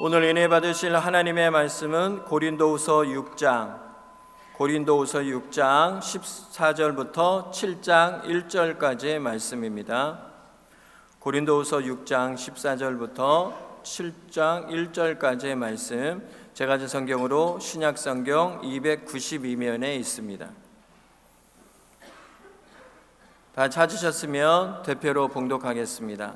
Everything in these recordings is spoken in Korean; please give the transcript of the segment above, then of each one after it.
오늘 은혜 받으실 하나님의 말씀은 고린도후서 6장 14절부터 7장 1절까지의 말씀입니다. 고린도후서 6장 14절부터 7장 1절까지의 말씀, 제가 제 성경으로 신약성경 292면에 있습니다. 다 찾으셨으면 대표로 봉독하겠습니다.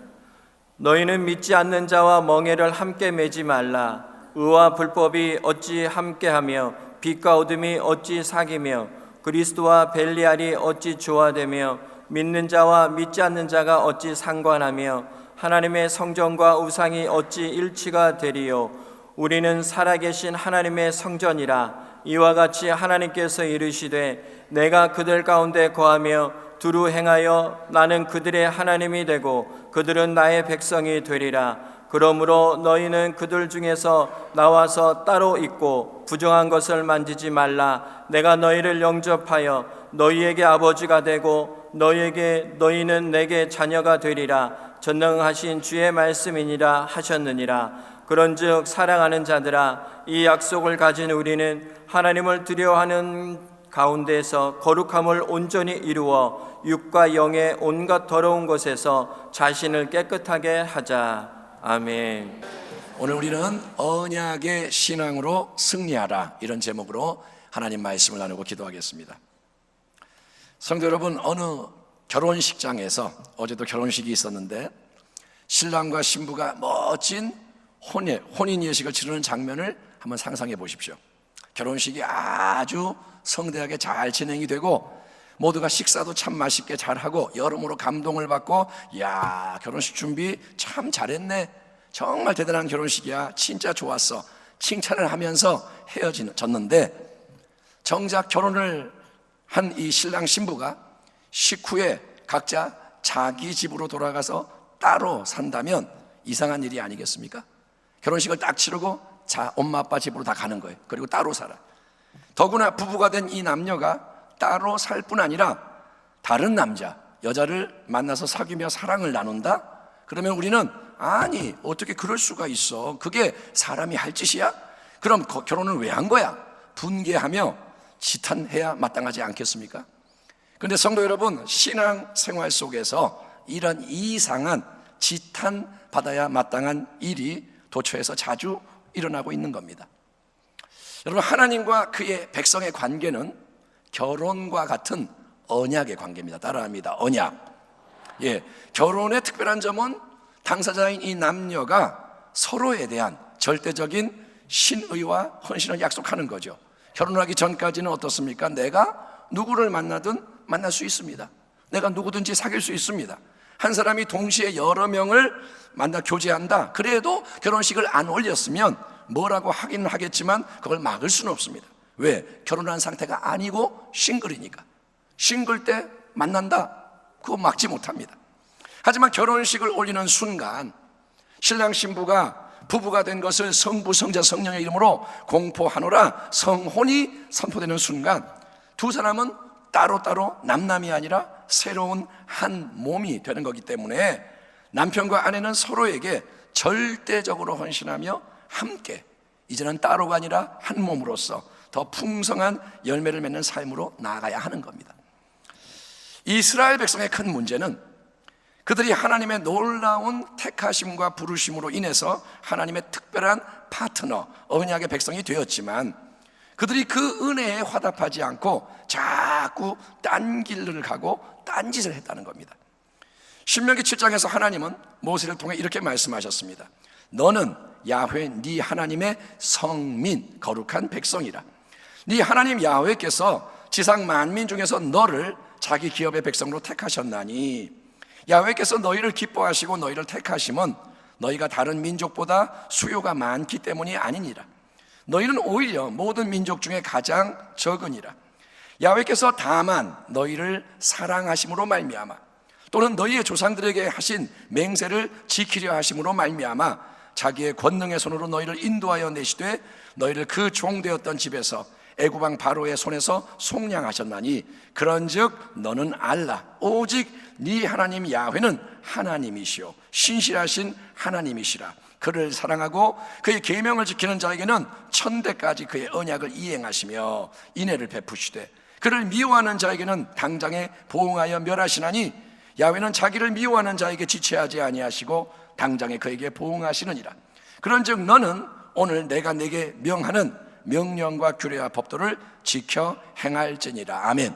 너희는 믿지 않는 자와 멍에를 함께 매지 말라. 의와 불법이 어찌 함께하며 빛과 어둠이 어찌 사귀며 그리스도와 벨리알이 어찌 조화되며 믿는 자와 믿지 않는 자가 어찌 상관하며 하나님의 성전과 우상이 어찌 일치가 되리요. 우리는 살아계신 하나님의 성전이라. 이와 같이 하나님께서 이르시되 내가 그들 가운데 거하며 두루 행하여 나는 그들의 하나님이 되고 그들은 나의 백성이 되리라. 그러므로 너희는 그들 중에서 나와서 따로 있고 부정한 것을 만지지 말라. 내가 너희를 영접하여 너희에게 아버지가 되고 너희는 내게 자녀가 되리라. 전능하신 주의 말씀이니라 하셨느니라. 그런즉 사랑하는 자들아, 이 약속을 가진 우리는 하나님을 두려워하는 가운데서 거룩함을 온전히 이루어 육과 영의 온갖 더러운 것에서 자신을 깨끗하게 하자. 아멘. 오늘 우리는 언약의 신앙으로 승리하라, 이런 제목으로 하나님 말씀을 나누고 기도하겠습니다. 성도 여러분, 어느 결혼식장에서, 어제도 결혼식이 있었는데 신랑과 신부가 멋진 혼인 예식을 치르는 장면을 한번 상상해 보십시오. 결혼식이 아주 성대하게 잘 진행이 되고 모두가 식사도 참 맛있게 잘하고 여러모로 감동을 받고, 야, 결혼식 준비 참 잘했네, 정말 대단한 결혼식이야, 진짜 좋았어, 칭찬을 하면서 헤어졌는데, 정작 결혼을 한 이 신랑 신부가 식후에 각자 자기 집으로 돌아가서 따로 산다면 이상한 일이 아니겠습니까? 결혼식을 딱 치르고 자, 엄마 아빠 집으로 다 가는 거예요. 그리고 따로 살아. 더구나 부부가 된 이 남녀가 따로 살 뿐 아니라 다른 남자, 여자를 만나서 사귀며 사랑을 나눈다? 그러면 우리는, 아니, 어떻게 그럴 수가 있어, 그게 사람이 할 짓이야? 그럼 결혼을 왜 한 거야? 분개하며 지탄해야 마땅하지 않겠습니까? 그런데 성도 여러분, 신앙 생활 속에서 이런 이상한 지탄받아야 마땅한 일이 도처에서 자주 일어나고 있는 겁니다. 여러분, 하나님과 그의 백성의 관계는 결혼과 같은 언약의 관계입니다. 따라합니다. 언약. 결혼의 특별한 점은 당사자인 이 남녀가 서로에 대한 절대적인 신의와 헌신을 약속하는 거죠. 결혼하기 전까지는 어떻습니까? 내가 누구를 만나든 만날 수 있습니다. 내가 누구든지 사귈 수 있습니다. 한 사람이 동시에 여러 명을 만나 교제한다, 그래도 결혼식을 안 올렸으면 뭐라고 하긴 하겠지만 그걸 막을 수는 없습니다. 왜? 결혼한 상태가 아니고 싱글이니까. 싱글 때 만난다, 그거 막지 못합니다. 하지만 결혼식을 올리는 순간 신랑 신부가 부부가 된 것을 성부, 성자, 성령의 이름으로 공포하노라, 성혼이 선포되는 순간 두 사람은 따로따로 남남이 아니라 새로운 한 몸이 되는 거기 때문에 남편과 아내는 서로에게 절대적으로 헌신하며 함께, 이제는 따로가 아니라 한 몸으로서 더 풍성한 열매를 맺는 삶으로 나아가야 하는 겁니다. 이스라엘 백성의 큰 문제는 그들이 하나님의 놀라운 택하심과 부르심으로 인해서 하나님의 특별한 파트너, 언약의 백성이 되었지만 그들이 그 은혜에 화답하지 않고 자꾸 딴 길을 가고 딴짓을 했다는 겁니다. 신명기 7장에서 하나님은 모세를 통해 이렇게 말씀하셨습니다. 너는 야훼 네 하나님의 성민, 거룩한 백성이라. 네 하나님 야훼께서 지상 만민 중에서 너를 자기 기업의 백성으로 택하셨나니, 야훼께서 너희를 기뻐하시고 너희를 택하심은 너희가 다른 민족보다 수요가 많기 때문이 아니니라. 너희는 오히려 모든 민족 중에 가장 적으니라. 야훼께서 다만 너희를 사랑하심으로 말미암아, 또는 너희의 조상들에게 하신 맹세를 지키려 하심으로 말미암아 자기의 권능의 손으로 너희를 인도하여 내시되 너희를 그 종되었던 집에서 애굽왕 바로의 손에서 속량하셨나니 그런즉 너는 알라 오직 네 하나님 야훼는 하나님이시요 신실하신 하나님이시라. 그를 사랑하고 그의 계명을 지키는 자에게는 천대까지 그의 언약을 이행하시며 인애를 베푸시되 그를 미워하는 자에게는 당장에 보응하여 멸하시나니 야훼는 자기를 미워하는 자에게 지체하지 아니하시고 당장에 그에게 보응하시느니라. 그런즉 너는 오늘 내가 네게 명하는 명령과 규례와 법도를 지켜 행할지니라. 아멘.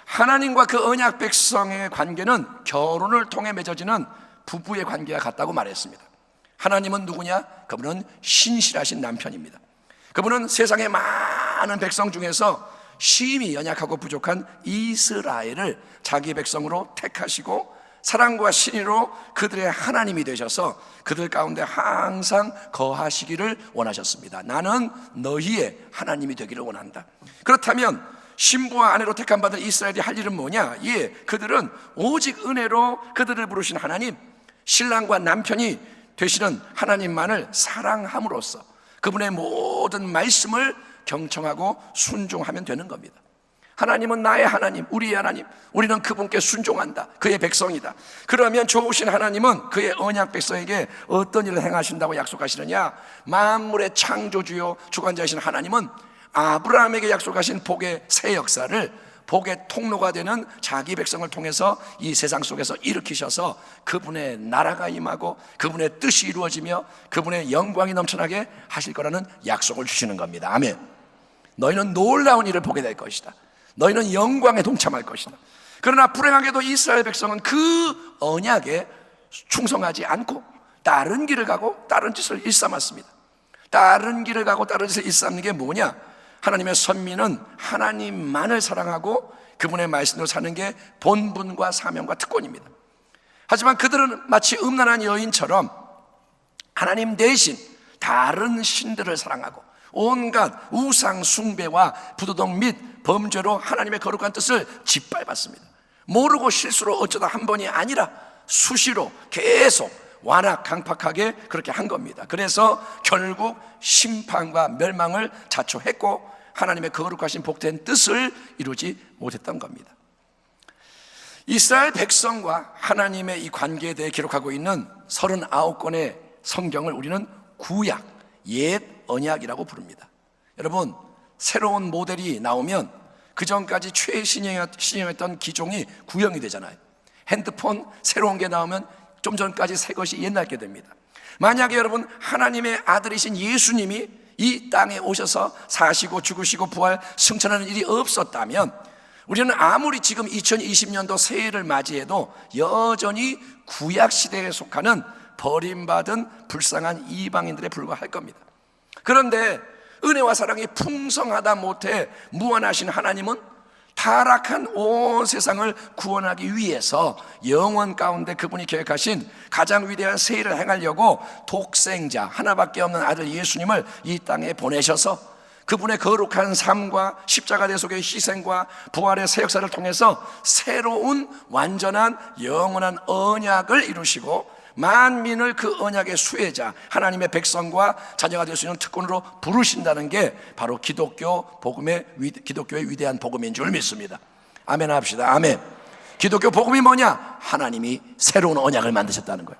하나님과 그 언약 백성의 관계는 결혼을 통해 맺어지는 부부의 관계와 같다고 말했습니다. 하나님은 누구냐? 그분은 신실하신 남편입니다. 그분은 세상의 많은 백성 중에서 심히 연약하고 부족한 이스라엘을 자기 백성으로 택하시고 사랑과 신의로 그들의 하나님이 되셔서 그들 가운데 항상 거하시기를 원하셨습니다. 나는 너희의 하나님이 되기를 원한다. 그렇다면 신부와 아내로 택함받은 이스라엘이 할 일은 뭐냐? 예, 그들은 오직 은혜로 그들을 부르신 하나님, 신랑과 남편이 되시는 하나님만을 사랑함으로써 그분의 모든 말씀을 경청하고 순종하면 되는 겁니다. 하나님은 나의 하나님, 우리의 하나님, 우리는 그분께 순종한다. 그의 백성이다. 그러면 좋으신 하나님은 그의 언약 백성에게 어떤 일을 행하신다고 약속하시느냐? 만물의 창조주요 주관자이신 하나님은 아브라함에게 약속하신 복의 새 역사를 복의 통로가 되는 자기 백성을 통해서 이 세상 속에서 일으키셔서 그분의 나라가 임하고 그분의 뜻이 이루어지며 그분의 영광이 넘쳐나게 하실 거라는 약속을 주시는 겁니다. 아멘. 너희는 놀라운 일을 보게 될 것이다. 너희는 영광에 동참할 것이다. 그러나 불행하게도 이스라엘 백성은 그 언약에 충성하지 않고 다른 길을 가고 다른 짓을 일삼았습니다. 다른 길을 가고 다른 짓을 일삼는 게 뭐냐? 하나님의 선민은 하나님만을 사랑하고 그분의 말씀대로 사는 게 본분과 사명과 특권입니다. 하지만 그들은 마치 음란한 여인처럼 하나님 대신 다른 신들을 사랑하고 온갖 우상 숭배와 부도덕 및 범죄로 하나님의 거룩한 뜻을 짓밟았습니다. 모르고 실수로 어쩌다 한 번이 아니라 수시로 계속 완악 강팍하게 그렇게 한 겁니다. 그래서 결국 심판과 멸망을 자초했고 하나님의 거룩하신 복된 뜻을 이루지 못했던 겁니다. 이스라엘 백성과 하나님의 이 관계에 대해 기록하고 있는 39권의 성경을 우리는 구약, 옛 언약이라고 부릅니다. 여러분, 새로운 모델이 나오면 그 전까지 최신형이었던 기종이 구형이 되잖아요. 핸드폰 새로운 게 나오면 좀 전까지 새 것이 옛날 게 됩니다. 만약에 여러분 하나님의 아들이신 예수님이 이 땅에 오셔서 사시고 죽으시고 부활 승천하는 일이 없었다면 우리는 아무리 지금 2020년도 새해를 맞이해도 여전히 구약시대에 속하는 버림받은 불쌍한 이방인들에 불과할 겁니다. 그런데 은혜와 사랑이 풍성하다 못해 무한하신 하나님은 타락한 온 세상을 구원하기 위해서 영원 가운데 그분이 계획하신 가장 위대한 세일을 행하려고 독생자 하나밖에 없는 아들 예수님을 이 땅에 보내셔서 그분의 거룩한 삶과 십자가 대속의 희생과 부활의 새 역사를 통해서 새로운 완전한 영원한 언약을 이루시고 만민을 그 언약의 수혜자 하나님의 백성과 자녀가 될 수 있는 특권으로 부르신다는 게 바로 기독교의 위대한 복음인 줄 믿습니다. 아멘 합시다. 아멘. 기독교 복음이 뭐냐? 하나님이 새로운 언약을 만드셨다는 거예요.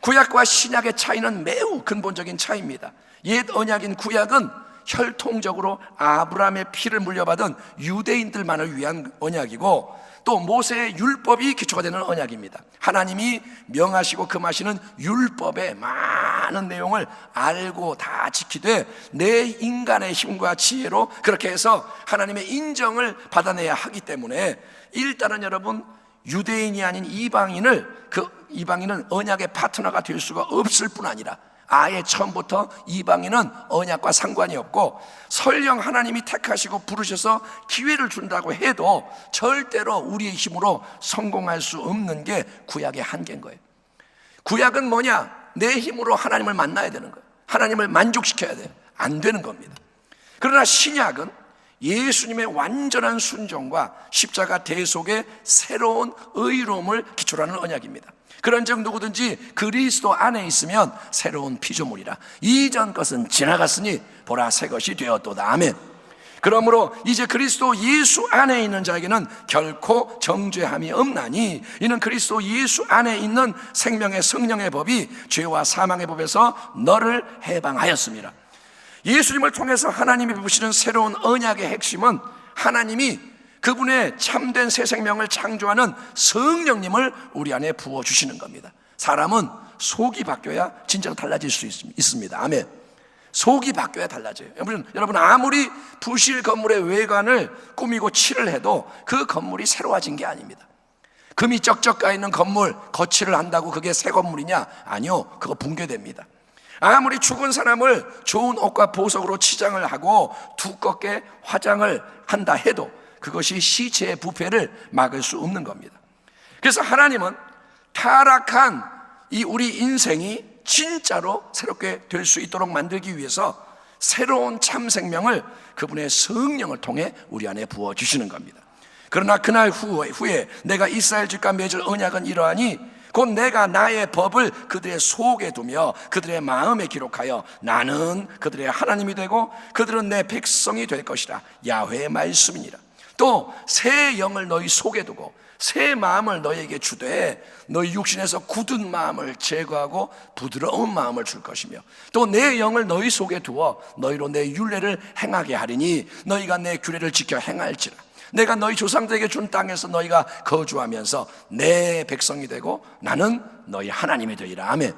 구약과 신약의 차이는 매우 근본적인 차이입니다. 옛 언약인 구약은 혈통적으로 아브라함의 피를 물려받은 유대인들만을 위한 언약이고 또 모세의 율법이 기초가 되는 언약입니다. 하나님이 명하시고 금하시는 율법의 많은 내용을 알고 다 지키되 내 인간의 힘과 지혜로 그렇게 해서 하나님의 인정을 받아내야 하기 때문에 일단은 여러분 유대인이 아닌 이방인은 언약의 파트너가 될 수가 없을 뿐 아니라 아예 처음부터 이방인은 언약과 상관이 없고 설령 하나님이 택하시고 부르셔서 기회를 준다고 해도 절대로 우리의 힘으로 성공할 수 없는 게 구약의 한계인 거예요. 구약은 뭐냐? 내 힘으로 하나님을 만나야 되는 거예요. 하나님을 만족시켜야 돼요. 안 되는 겁니다. 그러나 신약은 예수님의 완전한 순종과 십자가 대속의 새로운 의로움을 기초로 하는 언약입니다. 그런즉 누구든지 그리스도 안에 있으면 새로운 피조물이라 이전 것은 지나갔으니 보라 새 것이 되었도다. 아멘. 그러므로 이제 그리스도 예수 안에 있는 자에게는 결코 정죄함이 없나니 이는 그리스도 예수 안에 있는 생명의 성령의 법이 죄와 사망의 법에서 너를 해방하였습니다. 예수님을 통해서 하나님이 부으시는 새로운 언약의 핵심은 하나님이 그분의 참된 새 생명을 창조하는 성령님을 우리 안에 부어주시는 겁니다. 사람은 속이 바뀌어야 진짜로 달라질 수 있습니다. 아멘. 속이 바뀌어야 달라져요. 여러분 아무리 부실 건물의 외관을 꾸미고 칠을 해도 그 건물이 새로워진 게 아닙니다. 금이 쩍쩍 까있는 건물 거칠을 한다고 그게 새 건물이냐? 아니요, 그거 붕괴됩니다. 아무리 죽은 사람을 좋은 옷과 보석으로 치장을 하고 두껍게 화장을 한다 해도 그것이 시체의 부패를 막을 수 없는 겁니다. 그래서 하나님은 타락한 이 우리 인생이 진짜로 새롭게 될 수 있도록 만들기 위해서 새로운 참 생명을 그분의 성령을 통해 우리 안에 부어주시는 겁니다. 그러나 그날 후에 내가 이스라엘 집과 맺을 언약은 이러하니 곧 내가 나의 법을 그들의 속에 두며 그들의 마음에 기록하여 나는 그들의 하나님이 되고 그들은 내 백성이 될 것이라. 야훼의 말씀이니라. 또 새 영을 너희 속에 두고 새 마음을 너희에게 주되 너희 육신에서 굳은 마음을 제거하고 부드러운 마음을 줄 것이며 또 내 영을 너희 속에 두어 너희로 내 율례를 행하게 하리니 너희가 내 규례를 지켜 행할지라. 내가 너희 조상들에게 준 땅에서 너희가 거주하면서 내 백성이 되고 나는 너희 하나님이 되리라. 아멘.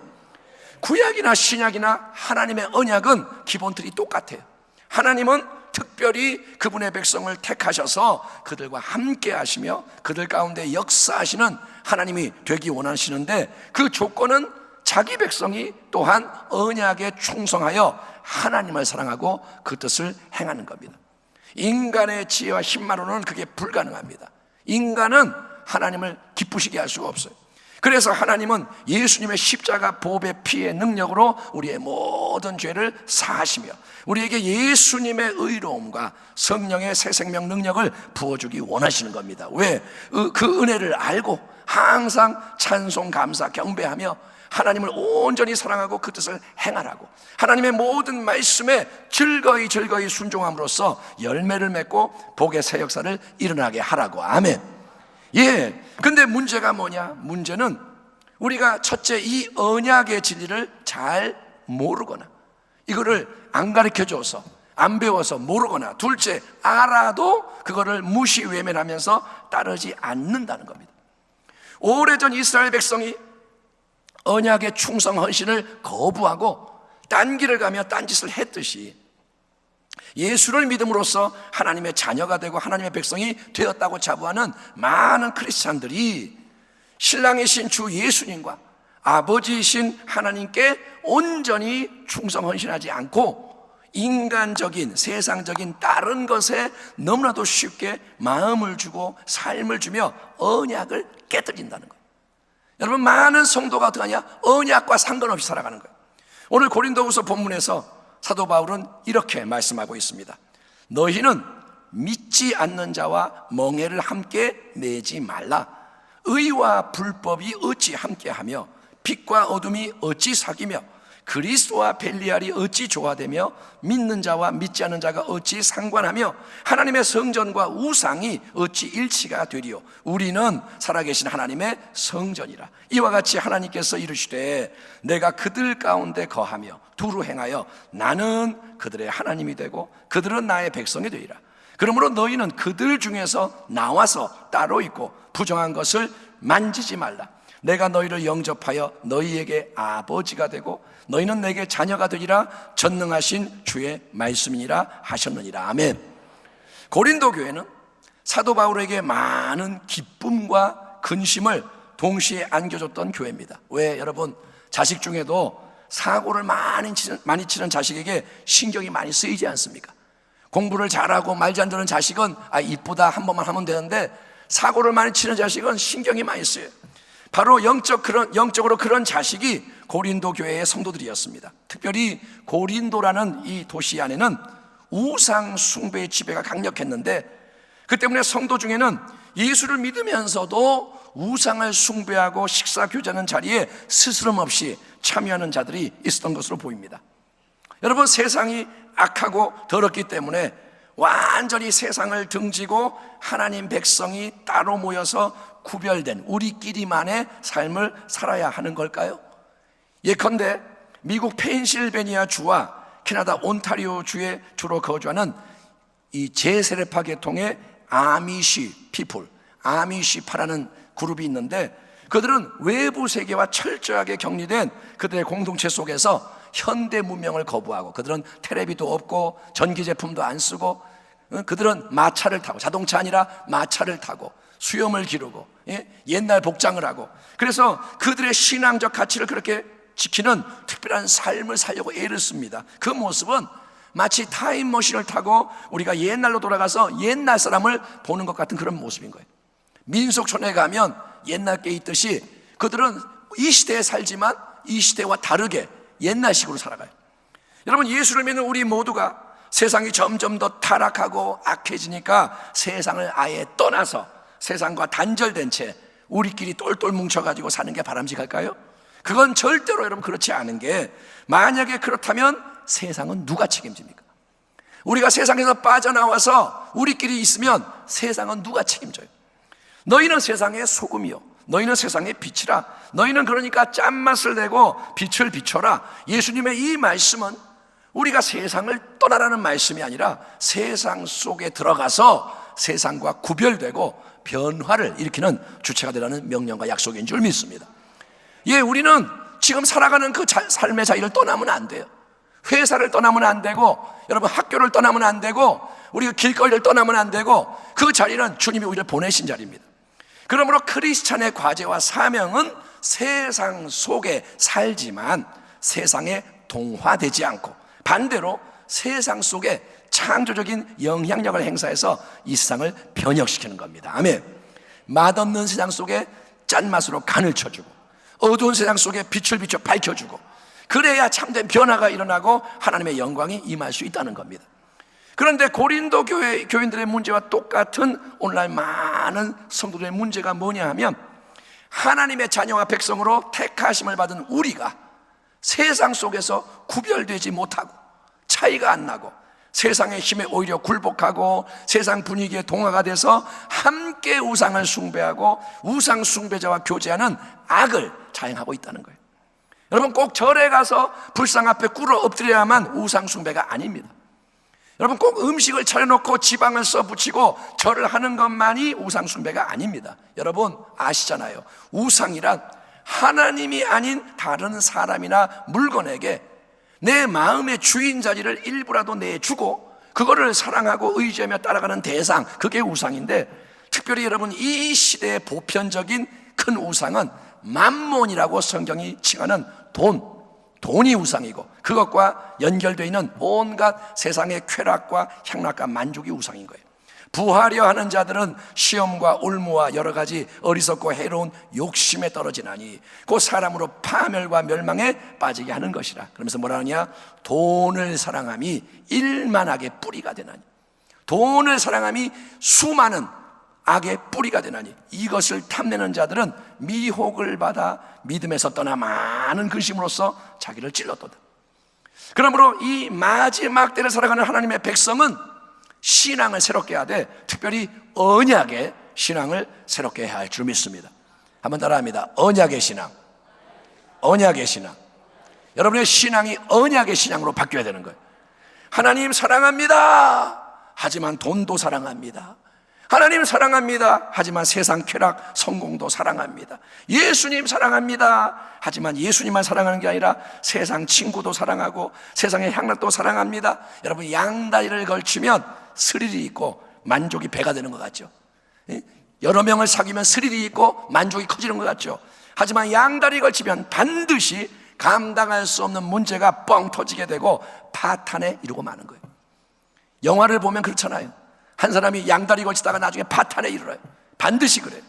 구약이나 신약이나 하나님의 언약은 기본틀이 똑같아요. 하나님은 특별히 그분의 백성을 택하셔서 그들과 함께 하시며 그들 가운데 역사하시는 하나님이 되기 원하시는데 그 조건은 자기 백성이 또한 언약에 충성하여 하나님을 사랑하고 그 뜻을 행하는 겁니다. 인간의 지혜와 힘만으로는 그게 불가능합니다. 인간은 하나님을 기쁘시게 할 수가 없어요. 그래서 하나님은 예수님의 십자가 보배 피의 능력으로 우리의 모든 죄를 사하시며 우리에게 예수님의 의로움과 성령의 새 생명 능력을 부어주기 원하시는 겁니다. 왜? 그 은혜를 알고 항상 찬송, 감사, 경배하며 하나님을 온전히 사랑하고 그 뜻을 행하라고 하나님의 모든 말씀에 즐거이 순종함으로써 열매를 맺고 복의 새 역사를 일어나게 하라고. 아멘. 예. 근데 문제가 뭐냐? 문제는 우리가 첫째 이 언약의 진리를 잘 모르거나 이거를 안 가르쳐줘서 안 배워서 모르거나 둘째 알아도 그거를 무시 외면하면서 따르지 않는다는 겁니다. 오래전 이스라엘 백성이 언약의 충성 헌신을 거부하고 딴 길을 가며 딴짓을 했듯이 예수를 믿음으로써 하나님의 자녀가 되고 하나님의 백성이 되었다고 자부하는 많은 크리스찬들이 신랑이신 주 예수님과 아버지이신 하나님께 온전히 충성 헌신하지 않고 인간적인 세상적인 다른 것에 너무나도 쉽게 마음을 주고 삶을 주며 언약을 깨뜨린다는 거예요. 여러분 많은 성도가 어떻게 하냐? 언약과 상관없이 살아가는 거예요. 오늘 고린도후서 본문에서 사도 바울은 이렇게 말씀하고 있습니다. 너희는 믿지 않는 자와 멍에를 함께 내지 말라. 의와 불법이 어찌 함께하며 빛과 어둠이 어찌 사귀며 그리스도와 벨리알이 어찌 조화되며 믿는 자와 믿지 않는 자가 어찌 상관하며 하나님의 성전과 우상이 어찌 일치가 되리요. 우리는 살아계신 하나님의 성전이라. 이와 같이 하나님께서 이르시되 내가 그들 가운데 거하며 두루 행하여 나는 그들의 하나님이 되고 그들은 나의 백성이 되리라. 그러므로 너희는 그들 중에서 나와서 따로 있고 부정한 것을 만지지 말라. 내가 너희를 영접하여 너희에게 아버지가 되고 너희는 내게 자녀가 되리라. 전능하신 주의 말씀이니라 하셨느니라. 아멘. 고린도 교회는 사도 바울에게 많은 기쁨과 근심을 동시에 안겨줬던 교회입니다. 왜? 여러분 자식 중에도 사고를 많이 치는 자식에게 신경이 많이 쓰이지 않습니까? 공부를 잘하고 말도 안 되는 자식은 이쁘다 한 번만 하면 되는데 사고를 많이 치는 자식은 신경이 많이 쓰여요. 바로 영적으로 그런 자식이 고린도 교회의 성도들이었습니다. 특별히 고린도라는 이 도시 안에는 우상 숭배의 지배가 강력했는데 그 때문에 성도 중에는 예수를 믿으면서도 우상을 숭배하고 식사 교제하는 자리에 스스럼 없이 참여하는 자들이 있었던 것으로 보입니다. 여러분 세상이 악하고 더럽기 때문에 완전히 세상을 등지고 하나님 백성이 따로 모여서 구별된 우리끼리만의 삶을 살아야 하는 걸까요? 예컨대 미국 펜실베니아 주와 캐나다 온타리오 주에 주로 거주하는 이 제세례파 계통의 아미시 피플, 아미시파라는 그룹이 있는데, 그들은 외부 세계와 철저하게 격리된 그들의 공동체 속에서 현대 문명을 거부하고, 그들은 텔레비도 없고 전기 제품도 안 쓰고, 그들은 마차를 타고, 자동차 아니라 마차를 타고 수염을 기르고, 옛날 복장을 하고, 그래서 그들의 신앙적 가치를 그렇게 지키는 특별한 삶을 살려고 애를 씁니다. 그 모습은 마치 타임머신을 타고 우리가 옛날로 돌아가서 옛날 사람을 보는 것 같은 그런 모습인 거예요. 민속촌에 가면 옛날 게 있듯이 그들은 이 시대에 살지만 이 시대와 다르게 옛날식으로 살아가요. 여러분, 예수를 믿는 우리 모두가 세상이 점점 더 타락하고 악해지니까 세상을 아예 떠나서 세상과 단절된 채 우리끼리 똘똘 뭉쳐가지고 사는 게 바람직할까요? 그건 절대로 여러분 그렇지 않은 게, 만약에 그렇다면 세상은 누가 책임집니까? 우리가 세상에서 빠져나와서 우리끼리 있으면 세상은 누가 책임져요? 너희는 세상의 소금이요, 너희는 세상의 빛이라. 너희는 그러니까 짠맛을 내고 빛을 비춰라. 예수님의 이 말씀은 우리가 세상을 떠나라는 말씀이 아니라 세상 속에 들어가서 세상과 구별되고 변화를 일으키는 주체가 되라는 명령과 약속인 줄 믿습니다. 예, 우리는 지금 살아가는 그 삶의 자리를 떠나면 안 돼요. 회사를 떠나면 안 되고, 여러분 학교를 떠나면 안 되고, 우리가 길거리를 떠나면 안 되고, 그 자리는 주님이 우리를 보내신 자리입니다. 그러므로 크리스찬의 과제와 사명은 세상 속에 살지만 세상에 동화되지 않고, 반대로 세상 속에 창조적인 영향력을 행사해서 이 세상을 변혁시키는 겁니다. 아멘. 맛없는 세상 속에 짠맛으로 간을 쳐주고, 어두운 세상 속에 빛을 비춰 밝혀주고, 그래야 참된 변화가 일어나고 하나님의 영광이 임할 수 있다는 겁니다. 그런데 고린도 교인들의 문제와 똑같은 오늘날 많은 성도들의 문제가 뭐냐 하면, 하나님의 자녀와 백성으로 택하심을 받은 우리가 세상 속에서 구별되지 못하고 차이가 안 나고 세상의 힘에 오히려 굴복하고 세상 분위기에 동화가 돼서 함께 우상을 숭배하고 우상 숭배자와 교제하는 악을 자행하고 있다는 거예요. 여러분, 꼭 절에 가서 불상 앞에 꿇어 엎드려야만 우상 숭배가 아닙니다. 여러분, 꼭 음식을 차려놓고 지방을 써붙이고 절을 하는 것만이 우상 숭배가 아닙니다. 여러분 아시잖아요. 우상이란 하나님이 아닌 다른 사람이나 물건에게 내 마음의 주인 자리를 일부라도 내주고 그거를 사랑하고 의지하며 따라가는 대상, 그게 우상인데, 특별히 여러분 이 시대의 보편적인 큰 우상은 맘몬이라고 성경이 칭하는 돈이 우상이고, 그것과 연결되어 있는 온갖 세상의 쾌락과 향락과 만족이 우상인 거예요. 부하려 하는 자들은 시험과 올무와 여러 가지 어리석고 해로운 욕심에 떨어지나니 곧 사람으로 파멸과 멸망에 빠지게 하는 것이라. 그러면서 뭐라 하냐? 돈을 사랑함이 일만하게 뿌리가 되나니, 돈을 사랑함이 수많은 악의 뿌리가 되나니, 이것을 탐내는 자들은 미혹을 받아 믿음에서 떠나 많은 근심으로써 자기를 찔렀도다. 그러므로 이 마지막 때를 살아가는 하나님의 백성은 신앙을 새롭게 하되, 특별히 언약의 신앙을 새롭게 해야 할 줄 믿습니다. 한번 따라합니다. 언약의 신앙. 언약의 신앙. 여러분의 신앙이 언약의 신앙으로 바뀌어야 되는 거예요. 하나님 사랑합니다, 하지만 돈도 사랑합니다. 하나님 사랑합니다, 하지만 세상 쾌락, 성공도 사랑합니다. 예수님 사랑합니다, 하지만 예수님만 사랑하는 게 아니라 세상 친구도 사랑하고 세상의 향락도 사랑합니다. 여러분, 양다리를 걸치면 스릴이 있고 만족이 배가 되는 것 같죠? 여러 명을 사귀면 스릴이 있고 만족이 커지는 것 같죠? 하지만 양다리 걸치면 반드시 감당할 수 없는 문제가 뻥 터지게 되고 파탄에 이르고 마는 거예요. 영화를 보면 그렇잖아요. 한 사람이 양다리 걸치다가 나중에 파탄에 이르러요. 반드시 그래요.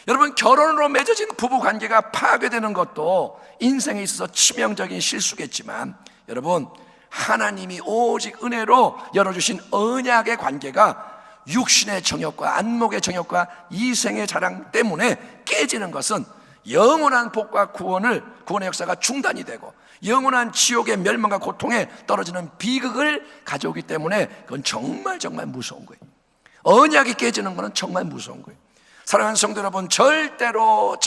여러분, 결혼으로 맺어진 부부관계가 파괴되는 것도 인생에 있어서 치명적인 실수겠지만, 여러분, 하나님이 오직 은혜로 열어주신 언약의 관계가 육신의 정욕과 안목의 정욕과 이생의 자랑 때문에 깨지는 것은 영원한 복과 구원의 역사가 중단이 되고 영원한 지옥의 멸망과 고통에 떨어지는 비극을 가져오기 때문에 그건 정말 무서운 거예요. 언약이 깨지는 것은 정말 무서운 거예요. 사랑하는 성도 여러분, 절대로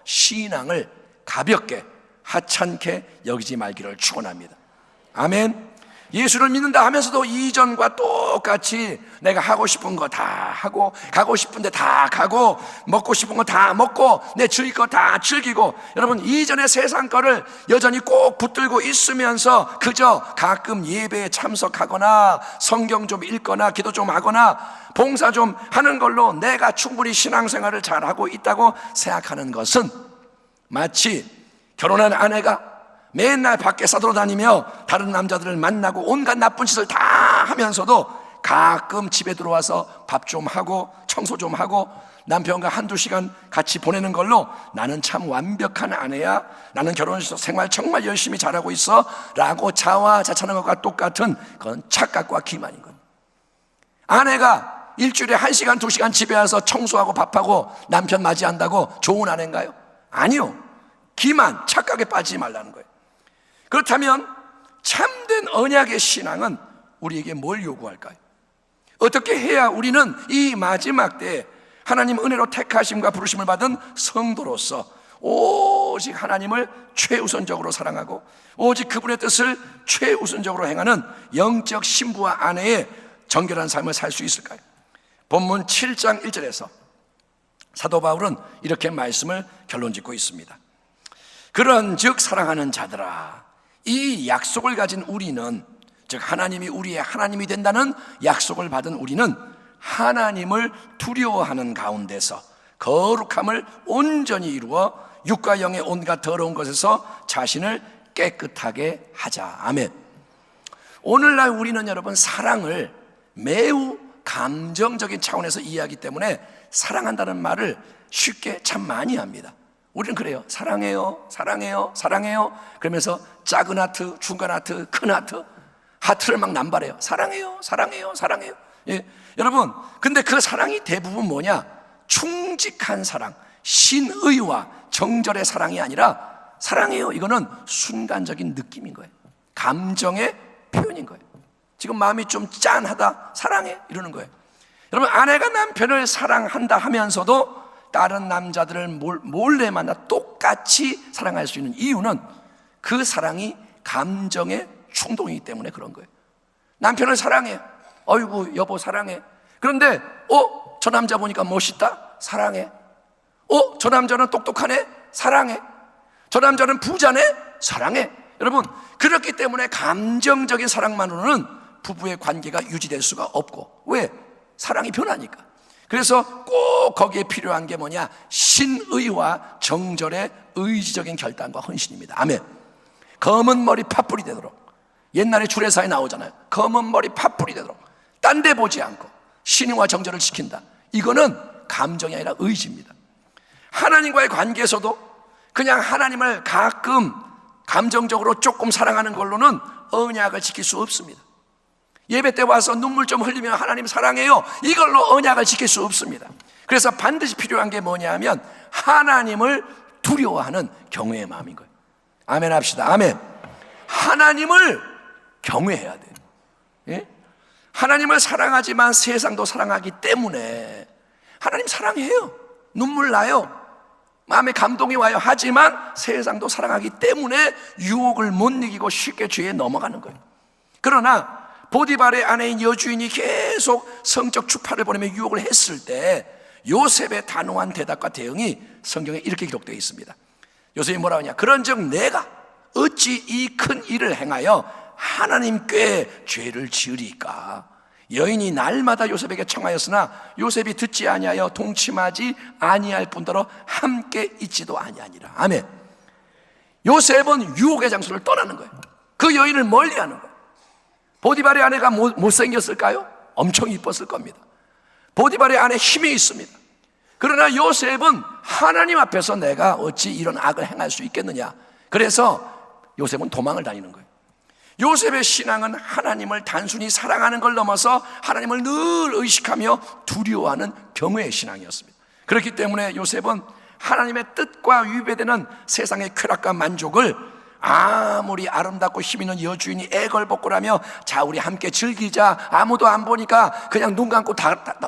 신앙을 가볍게 하찮게 여기지 말기를 축원합니다. 아멘. 예수를 믿는다 하면서도 이전과 똑같이 내가 하고 싶은 거 다 하고, 가고 싶은데 다 가고, 먹고 싶은 거 다 먹고, 내 즐길 거 다 즐기고, 여러분 이전의 세상 거를 여전히 꼭 붙들고 있으면서 그저 가끔 예배에 참석하거나 성경 좀 읽거나 기도 좀 하거나 봉사 좀 하는 걸로 내가 충분히 신앙생활을 잘하고 있다고 생각하는 것은 마치 결혼한 아내가 맨날 밖에 싸돌아다니며 다른 남자들을 만나고 온갖 나쁜 짓을 다 하면서도 가끔 집에 들어와서 밥 좀 하고 청소 좀 하고 남편과 한두 시간 같이 보내는 걸로 나는 참 완벽한 아내야, 나는 결혼 생활 정말 열심히 잘하고 있어 라고 자화자찬하는 것과 똑같은 그건 착각과 기만인 거예요. 아내가 일주일에 1시간 2시간 집에 와서 청소하고 밥하고 남편 맞이한다고 좋은 아내인가요? 아니요. 기만, 착각에 빠지지 말라는 거예요. 그렇다면 참된 언약의 신앙은 우리에게 뭘 요구할까요? 어떻게 해야 우리는 이 마지막 때에 하나님 은혜로 택하심과 부르심을 받은 성도로서 오직 하나님을 최우선적으로 사랑하고 오직 그분의 뜻을 최우선적으로 행하는 영적 신부와 아내의 정결한 삶을 살 수 있을까요? 본문 7장 1절에서 사도 바울은 이렇게 말씀을 결론짓고 있습니다. 그런즉 사랑하는 자들아, 이 약속을 가진 우리는, 즉 하나님이 우리의 하나님이 된다는 약속을 받은 우리는 하나님을 두려워하는 가운데서 거룩함을 온전히 이루어 육과 영의 온갖 더러운 것에서 자신을 깨끗하게 하자. 아멘. 오늘날 우리는 여러분 사랑을 매우 감정적인 차원에서 이해하기 때문에 사랑한다는 말을 쉽게 참 많이 합니다. 우리는 그래요. 사랑해요, 사랑해요, 사랑해요. 그러면서 작은 하트, 중간 하트, 큰 하트, 하트를 막 남발해요. 사랑해요, 사랑해요, 사랑해요. 예. 여러분, 근데 그 사랑이 대부분 뭐냐? 충직한 사랑, 신의와 정절의 사랑이 아니라 사랑해요. 이거는 순간적인 느낌인 거예요. 감정의 표현인 거예요. 지금 마음이 좀 짠하다, 사랑해 이러는 거예요. 여러분, 아내가 남편을 사랑한다 하면서도 다른 남자들을 몰래 만나 똑같이 사랑할 수 있는 이유는 그 사랑이 감정의 충동이기 때문에 그런 거예요. 남편을 사랑해. 어이구 여보 사랑해. 그런데 저 남자 보니까 멋있다. 사랑해. 저 남자는 똑똑하네. 사랑해. 저 남자는 부자네. 사랑해. 여러분, 그렇기 때문에 감정적인 사랑만으로는 부부의 관계가 유지될 수가 없고, 왜? 사랑이 변하니까. 그래서 꼭 거기에 필요한 게 뭐냐? 신의와 정절의 의지적인 결단과 헌신입니다. 아멘. 검은 머리 팥불이 되도록, 옛날에 주례사에 나오잖아요. 검은 머리 팥불이 되도록 딴 데 보지 않고 신의와 정절을 지킨다. 이거는 감정이 아니라 의지입니다. 하나님과의 관계에서도 그냥 하나님을 가끔 감정적으로 조금 사랑하는 걸로는 언약을 지킬 수 없습니다. 예배 때 와서 눈물 좀 흘리면 하나님 사랑해요, 이걸로 언약을 지킬 수 없습니다. 그래서 반드시 필요한 게 뭐냐면 하나님을 두려워하는 경외의 마음인 거예요. 아멘 합시다. 아멘. 하나님을 경외해야 돼요. 예? 하나님을 사랑하지만 세상도 사랑하기 때문에 하나님 사랑해요. 눈물 나요. 마음에 감동이 와요. 하지만 세상도 사랑하기 때문에 유혹을 못 이기고 쉽게 죄에 넘어가는 거예요. 그러나 보디발의 아내인 여주인이 계속 성적 추파를 보내며 유혹을 했을 때 요셉의 단호한 대답과 대응이 성경에 이렇게 기록되어 있습니다. 요셉이 뭐라고 하냐? 그런즉 내가 어찌 이 큰 일을 행하여 하나님께 죄를 지으리까? 여인이 날마다 요셉에게 청하였으나 요셉이 듣지 아니하여 동침하지 아니할 뿐더러 함께 있지도 아니하니라. 아멘. 요셉은 유혹의 장소를 떠나는 거예요. 그 여인을 멀리하는 거예요. 보디발의 아내가 못생겼을까요? 엄청 이뻤을 겁니다. 보디발의 아내 힘이 있습니다. 그러나 요셉은 하나님 앞에서 내가 어찌 이런 악을 행할 수 있겠느냐. 그래서 요셉은 도망을 다니는 거예요. 요셉의 신앙은 하나님을 단순히 사랑하는 걸 넘어서 하나님을 늘 의식하며 두려워하는 경외의 신앙이었습니다. 그렇기 때문에 요셉은 하나님의 뜻과 위배되는 세상의 쾌락과 만족을 아무리 아름답고 힘있는 여주인이 애걸복걸하며 자 우리 함께 즐기자, 아무도 안 보니까 그냥 눈 감고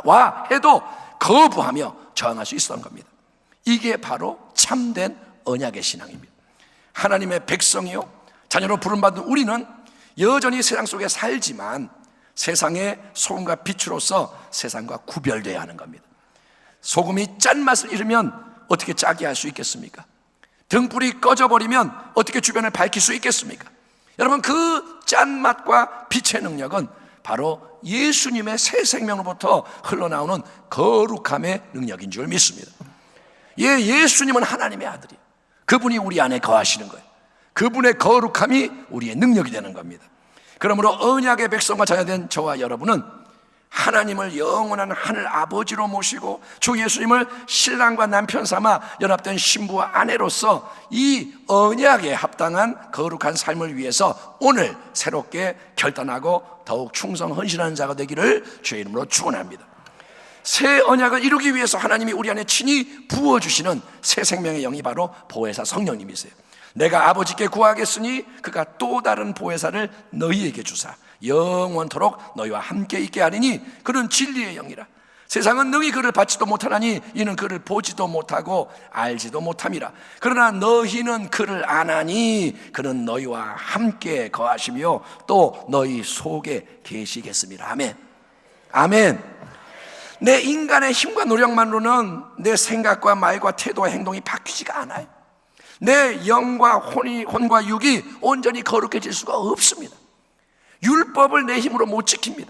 와 해도 거부하며 저항할 수 있었던 겁니다. 이게 바로 참된 언약의 신앙입니다. 하나님의 백성이요 자녀로 부름받은 우리는 여전히 세상 속에 살지만 세상의 소금과 빛으로서 세상과 구별되어야 하는 겁니다. 소금이 짠맛을 잃으면 어떻게 짜게 할 수 있겠습니까? 등불이 꺼져버리면 어떻게 주변을 밝힐 수 있겠습니까? 여러분, 그 짠맛과 빛의 능력은 바로 예수님의 새 생명으로부터 흘러나오는 거룩함의 능력인 줄 믿습니다. 예수님은 하나님의 아들이에요. 그분이 우리 안에 거하시는 거예요. 그분의 거룩함이 우리의 능력이 되는 겁니다. 그러므로 언약의 백성과 자녀된 저와 여러분은 하나님을 영원한 하늘 아버지로 모시고 주 예수님을 신랑과 남편 삼아 연합된 신부와 아내로서 이 언약에 합당한 거룩한 삶을 위해서 오늘 새롭게 결단하고 더욱 충성 헌신하는 자가 되기를 주의 이름으로 축원합니다. 새 언약을 이루기 위해서 하나님이 우리 안에 친히 부어주시는 새 생명의 영이 바로 보혜사 성령님이세요. 내가 아버지께 구하겠으니 그가 또 다른 보혜사를 너희에게 주사 영원토록 너희와 함께 있게 하리니 그는 진리의 영이라. 세상은 능히 그를 받지도 못하나니 이는 그를 보지도 못하고 알지도 못함이라. 그러나 너희는 그를 아나니 그는 너희와 함께 거하시며 또 너희 속에 계시겠습니다. 아멘. 아멘. 내 인간의 힘과 노력만으로는 내 생각과 말과 태도와 행동이 바뀌지가 않아요. 내 영과 혼과 육이 온전히 거룩해질 수가 없습니다. 율법을 내 힘으로 못 지킵니다.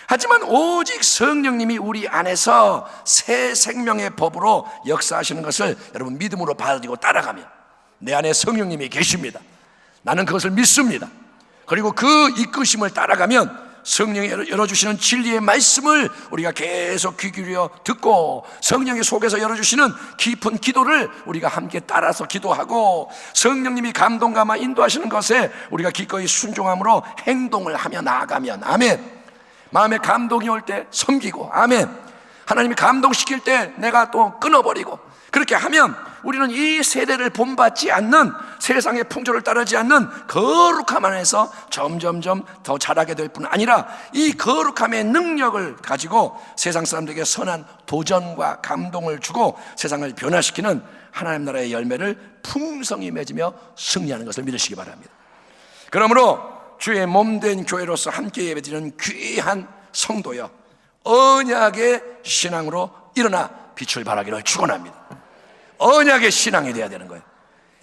하지만 오직 성령님이 우리 안에서 새 생명의 법으로 역사하시는 것을 여러분 믿음으로 받아들이고 따라가면 내 안에 성령님이 계십니다. 나는 그것을 믿습니다. 그리고 그 이끄심을 따라가면 성령이 열어주시는 진리의 말씀을 우리가 계속 귀 기울여 듣고 성령이 속에서 열어주시는 깊은 기도를 우리가 함께 따라서 기도하고 성령님이 감동감아 인도하시는 것에 우리가 기꺼이 순종함으로 행동을 하며 나아가면 아멘. 마음에 감동이 올 때 섬기고 아멘. 하나님이 감동시킬 때 내가 또 끊어버리고 그렇게 하면 우리는 이 세대를 본받지 않는 세상의 풍조를 따르지 않는 거룩함 안에서 점점점 더 자라게 될 뿐 아니라 이 거룩함의 능력을 가지고 세상 사람들에게 선한 도전과 감동을 주고 세상을 변화시키는 하나님 나라의 열매를 풍성히 맺으며 승리하는 것을 믿으시기 바랍니다. 그러므로 주의 몸된 교회로서 함께 예배드리는 귀한 성도여 언약의 신앙으로 일어나 빛을 발하기를 축원합니다. 언약의 신앙이 돼야 되는 거예요.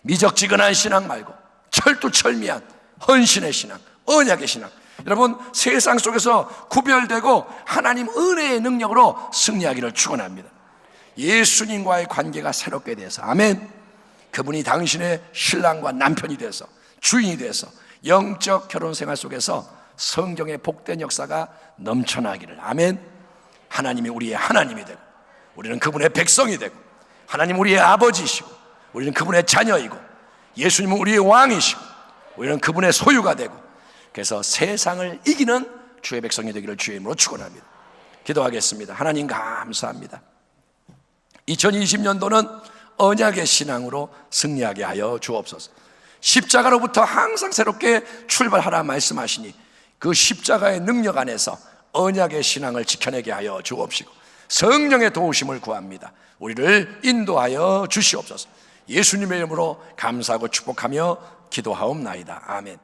미적지근한 신앙 말고 철두철미한 헌신의 신앙, 언약의 신앙. 여러분 세상 속에서 구별되고 하나님 은혜의 능력으로 승리하기를 축원합니다. 예수님과의 관계가 새롭게 돼서 아멘. 그분이 당신의 신랑과 남편이 돼서 주인이 돼서 영적 결혼 생활 속에서 성경의 복된 역사가 넘쳐나기를 아멘. 하나님이 우리의 하나님이 되고 우리는 그분의 백성이 되고 하나님 우리의 아버지이시고 우리는 그분의 자녀이고 예수님은 우리의 왕이시고 우리는 그분의 소유가 되고 그래서 세상을 이기는 주의 백성이 되기를 주의 이름으로 축원합니다. 기도하겠습니다. 하나님 감사합니다. 2020년도는 언약의 신앙으로 승리하게 하여 주옵소서. 십자가로부터 항상 새롭게 출발하라 말씀하시니 그 십자가의 능력 안에서 언약의 신앙을 지켜내게 하여 주옵시고 성령의 도우심을 구합니다. 우리를 인도하여 주시옵소서. 예수님의 이름으로 감사하고 축복하며 기도하옵나이다. 아멘.